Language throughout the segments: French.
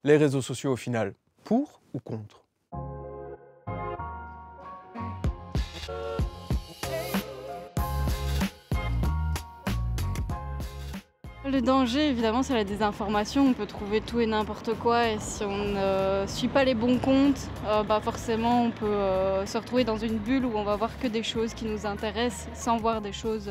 les réseaux sociaux au final, pour ou contre? Le danger, évidemment, c'est la désinformation. On peut trouver tout et n'importe quoi et si on ne suit pas les bons comptes, forcément, on peut se retrouver dans une bulle où on va voir que des choses qui nous intéressent sans voir des choses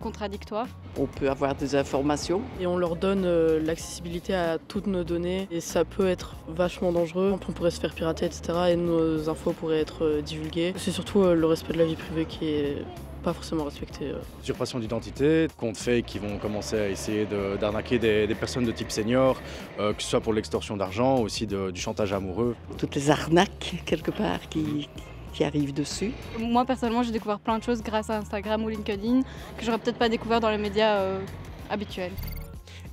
contradictoires. On peut avoir des informations. Et on leur donne l'accessibilité à toutes nos données et ça peut être vachement dangereux. On pourrait se faire pirater, etc. et nos infos pourraient être divulguées. C'est surtout le respect de la vie privée qui est pas forcément respecté. Usurpation d'identité, comptes fake qui vont commencer à essayer d'arnaquer des personnes de type senior, que ce soit pour l'extorsion d'argent, aussi du chantage amoureux. Toutes les arnaques, quelque part, qui arrivent dessus. Moi, personnellement, j'ai découvert plein de choses grâce à Instagram ou LinkedIn que j'aurais peut-être pas découvert dans les médias habituels.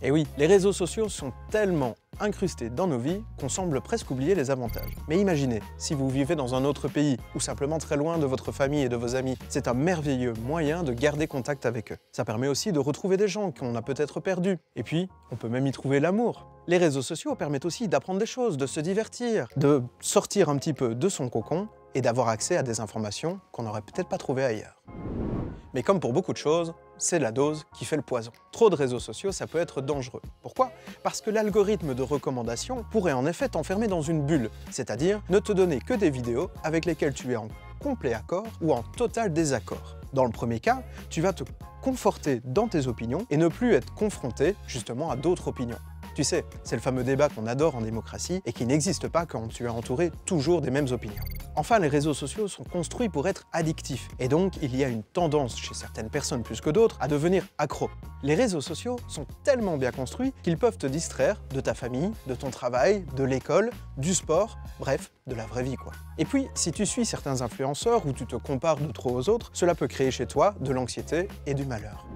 Et oui, les réseaux sociaux sont tellement incrustés dans nos vies qu'on semble presque oublier les avantages. Mais imaginez, si vous vivez dans un autre pays ou simplement très loin de votre famille et de vos amis, c'est un merveilleux moyen de garder contact avec eux. Ça permet aussi de retrouver des gens qu'on a peut-être perdus. Et puis, on peut même y trouver l'amour. Les réseaux sociaux permettent aussi d'apprendre des choses, de se divertir, de sortir un petit peu de son cocon et d'avoir accès à des informations qu'on n'aurait peut-être pas trouvées ailleurs. Mais comme pour beaucoup de choses, c'est la dose qui fait le poison. Trop de réseaux sociaux, ça peut être dangereux. Pourquoi? Parce que l'algorithme de recommandation pourrait en effet t'enfermer dans une bulle, c'est-à-dire ne te donner que des vidéos avec lesquelles tu es en complet accord ou en total désaccord. Dans le premier cas, tu vas te conforter dans tes opinions et ne plus être confronté justement à d'autres opinions. Tu sais, c'est le fameux débat qu'on adore en démocratie et qui n'existe pas quand tu es entouré toujours des mêmes opinions. Enfin, les réseaux sociaux sont construits pour être addictifs et donc il y a une tendance chez certaines personnes plus que d'autres à devenir accro. Les réseaux sociaux sont tellement bien construits qu'ils peuvent te distraire de ta famille, de ton travail, de l'école, du sport, bref, de la vraie vie quoi. Et puis, si tu suis certains influenceurs ou tu te compares de trop aux autres, cela peut créer chez toi de l'anxiété et du malheur.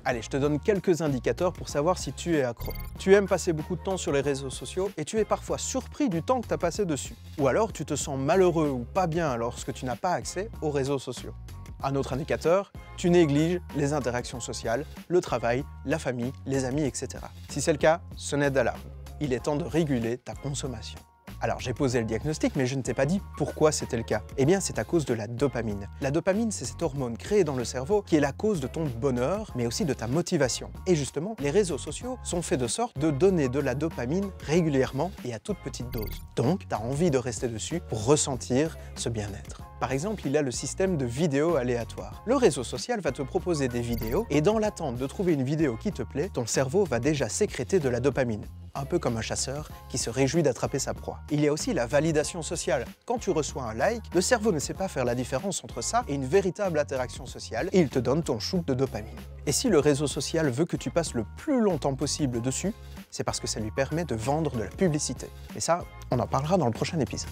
Allez, je te donne quelques indicateurs pour savoir si tu es accro. Tu aimes passer beaucoup de temps sur les réseaux sociaux et tu es parfois surpris du temps que tu as passé dessus. Ou alors tu te sens malheureux ou pas bien lorsque tu n'as pas accès aux réseaux sociaux. Un autre indicateur, tu négliges les interactions sociales, le travail, la famille, les amis, etc. Si c'est le cas, sonnette d'alarme. Il est temps de réguler ta consommation. Alors j'ai posé le diagnostic, mais je ne t'ai pas dit pourquoi c'était le cas. Eh bien c'est à cause de la dopamine. La dopamine, c'est cette hormone créée dans le cerveau qui est la cause de ton bonheur, mais aussi de ta motivation. Et justement, les réseaux sociaux sont faits de sorte de donner de la dopamine régulièrement et à toute petite dose. Donc, tu as envie de rester dessus pour ressentir ce bien-être. Par exemple, il a le système de vidéos aléatoires. Le réseau social va te proposer des vidéos et dans l'attente de trouver une vidéo qui te plaît, ton cerveau va déjà sécréter de la dopamine. Un peu comme un chasseur qui se réjouit d'attraper sa proie. Il y a aussi la validation sociale. Quand tu reçois un like, le cerveau ne sait pas faire la différence entre ça et une véritable interaction sociale et il te donne ton shoot de dopamine. Et si le réseau social veut que tu passes le plus longtemps possible dessus, c'est parce que ça lui permet de vendre de la publicité. Et ça, on en parlera dans le prochain épisode.